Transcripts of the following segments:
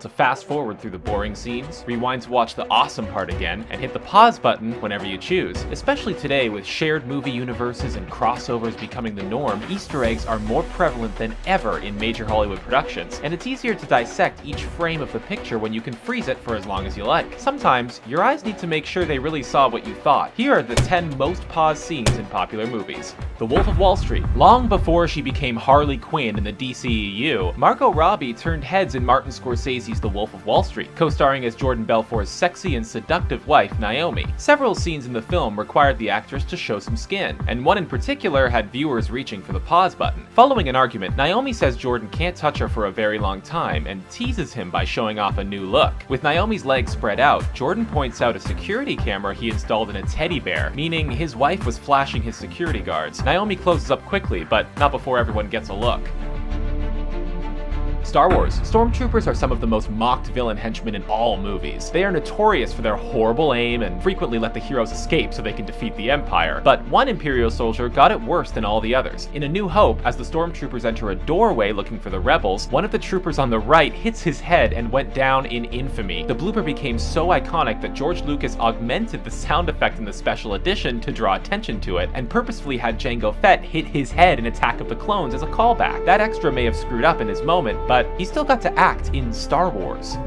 To fast forward through the boring scenes, rewind to watch the awesome part again, and hit the pause button whenever you choose. Especially today, with shared movie universes and crossovers becoming the norm, Easter eggs are more prevalent than ever in major Hollywood productions, and it's easier to dissect each frame of the picture when you can freeze it for as long as you like. Sometimes, your eyes need to make sure they really saw what you thought. Here are the 10 most paused scenes in popular movies. The Wolf of Wall Street. Long before she became Harley Quinn in the DCEU, Margot Robbie turned heads in Martin Scorsese's The Wolf of Wall Street, co-starring as Jordan Belfort's sexy and seductive wife, Naomi. Several scenes in the film required the actress to show some skin, and one in particular had viewers reaching for the pause button. Following an argument, Naomi says Jordan can't touch her for a very long time and teases him by showing off a new look. With Naomi's legs spread out, Jordan points out a security camera he installed in a teddy bear, meaning his wife was flashing his security guards. Naomi closes up quickly, but not before everyone gets a look. Star Wars. Stormtroopers are some of the most mocked villain henchmen in all movies. They are notorious for their horrible aim and frequently let the heroes escape so they can defeat the Empire, but one Imperial soldier got it worse than all the others. In A New Hope, as the Stormtroopers enter a doorway looking for the rebels, one of the troopers on the right hits his head and went down in infamy. The blooper became so iconic that George Lucas augmented the sound effect in the special edition to draw attention to it, and purposefully had Jango Fett hit his head in Attack of the Clones as a callback. That extra may have screwed up in his moment, but he still got to act in Star Wars.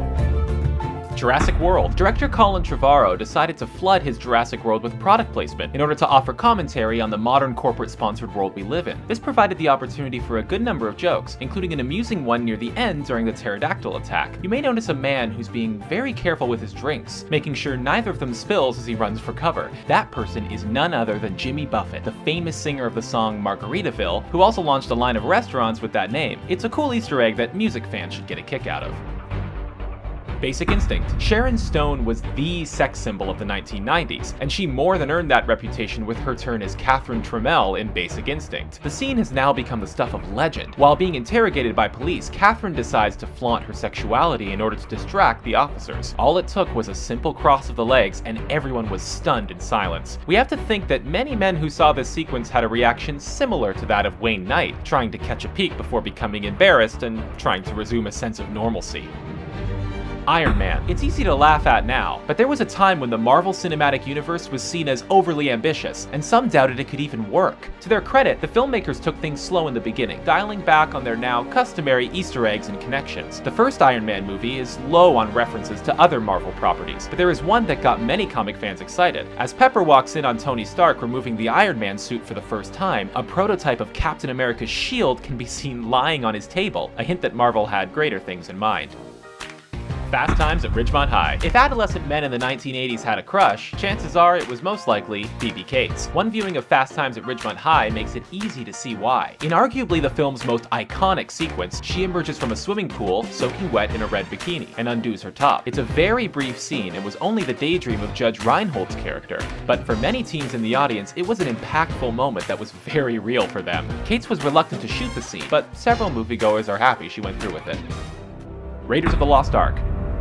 Jurassic World. Director Colin Trevorrow decided to flood his Jurassic World with product placement in order to offer commentary on the modern corporate-sponsored world we live in. This provided the opportunity for a good number of jokes, including an amusing one near the end during the pterodactyl attack. You may notice a man who's being very careful with his drinks, making sure neither of them spills as he runs for cover. That person is none other than Jimmy Buffett, the famous singer of the song Margaritaville, who also launched a line of restaurants with that name. It's a cool Easter egg that music fans should get a kick out of. Basic Instinct. Sharon Stone was the sex symbol of the 1990s, and she more than earned that reputation with her turn as Catherine Trammell in Basic Instinct. The scene has now become the stuff of legend. While being interrogated by police, Catherine decides to flaunt her sexuality in order to distract the officers. All it took was a simple cross of the legs, and everyone was stunned in silence. We have to think that many men who saw this sequence had a reaction similar to that of Wayne Knight, trying to catch a peek before becoming embarrassed and trying to resume a sense of normalcy. Iron Man. It's easy to laugh at now, but there was a time when the Marvel Cinematic Universe was seen as overly ambitious, and some doubted it could even work. To their credit, the filmmakers took things slow in the beginning, dialing back on their now customary Easter eggs and connections. The first Iron Man movie is low on references to other Marvel properties, but there is one that got many comic fans excited. As Pepper walks in on Tony Stark removing the Iron Man suit for the first time, a prototype of Captain America's shield can be seen lying on his table, a hint that Marvel had greater things in mind. Fast Times at Ridgemont High. If adolescent men in the 1980s had a crush, chances are it was most likely Phoebe Cates. One viewing of Fast Times at Ridgemont High makes it easy to see why. In arguably the film's most iconic sequence, she emerges from a swimming pool, soaking wet in a red bikini, and undoes her top. It's a very brief scene and was only the daydream of Judge Reinhold's character, but for many teens in the audience, it was an impactful moment that was very real for them. Cates was reluctant to shoot the scene, but several moviegoers are happy she went through with it. Raiders of the Lost Ark.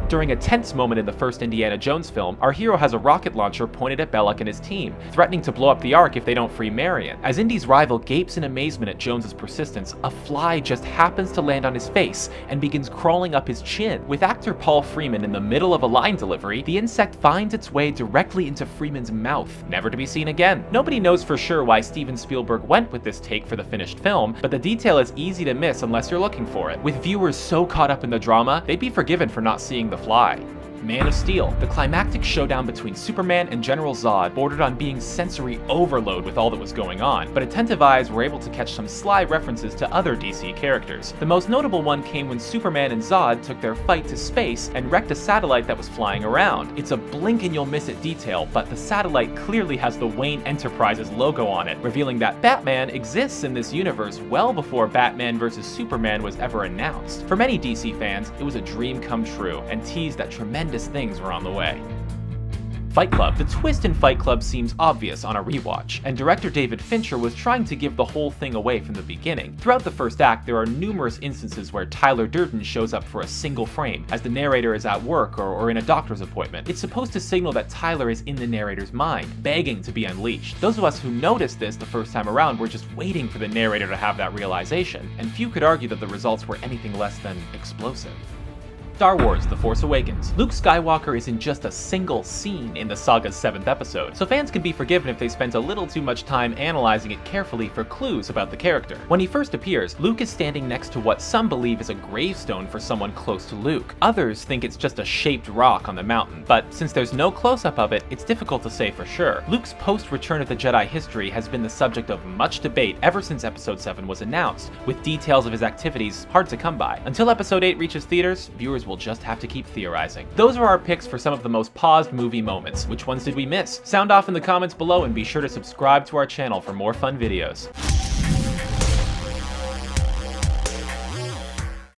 During a tense moment in the first Indiana Jones film, our hero has a rocket launcher pointed at Belloc and his team, threatening to blow up the Ark if they don't free Marion. As Indy's rival gapes in amazement at Jones's persistence, a fly just happens to land on his face and begins crawling up his chin. With actor Paul Freeman in the middle of a line delivery, the insect finds its way directly into Freeman's mouth, never to be seen again. Nobody knows for sure why Steven Spielberg went with this take for the finished film, but the detail is easy to miss unless you're looking for it. With viewers so caught up in the drama, they'd be forgiven for not seeing the fly. Man of Steel. The climactic showdown between Superman and General Zod bordered on being sensory overload with all that was going on, but attentive eyes were able to catch some sly references to other DC characters. The most notable one came when Superman and Zod took their fight to space and wrecked a satellite that was flying around. It's a blink and you'll miss it detail, but the satellite clearly has the Wayne Enterprises logo on it, revealing that Batman exists in this universe well before Batman vs. Superman was ever announced. For many DC fans, it was a dream come true, and teased that tremendous things were on the way. Fight Club. The twist in Fight Club seems obvious on a rewatch, and director David Fincher was trying to give the whole thing away from the beginning. Throughout the first act, there are numerous instances where Tyler Durden shows up for a single frame, as the narrator is at work or in a doctor's appointment. It's supposed to signal that Tyler is in the narrator's mind, begging to be unleashed. Those of us who noticed this the first time around were just waiting for the narrator to have that realization, and few could argue that the results were anything less than explosive. Star Wars: The Force Awakens. Luke Skywalker is in just a single scene in the saga's 7th episode, so fans can be forgiven if they spent a little too much time analyzing it carefully for clues about the character. When he first appears, Luke is standing next to what some believe is a gravestone for someone close to Luke. Others think it's just a shaped rock on the mountain, but since there's no close-up of it, it's difficult to say for sure. Luke's post-Return of the Jedi history has been the subject of much debate ever since Episode 7 was announced, with details of his activities hard to come by. Until Episode 8 reaches theaters, viewers will just have to keep theorizing. Those are our picks for some of the most paused movie moments. Which ones did we miss? Sound off in the comments below and be sure to subscribe to our channel for more fun videos.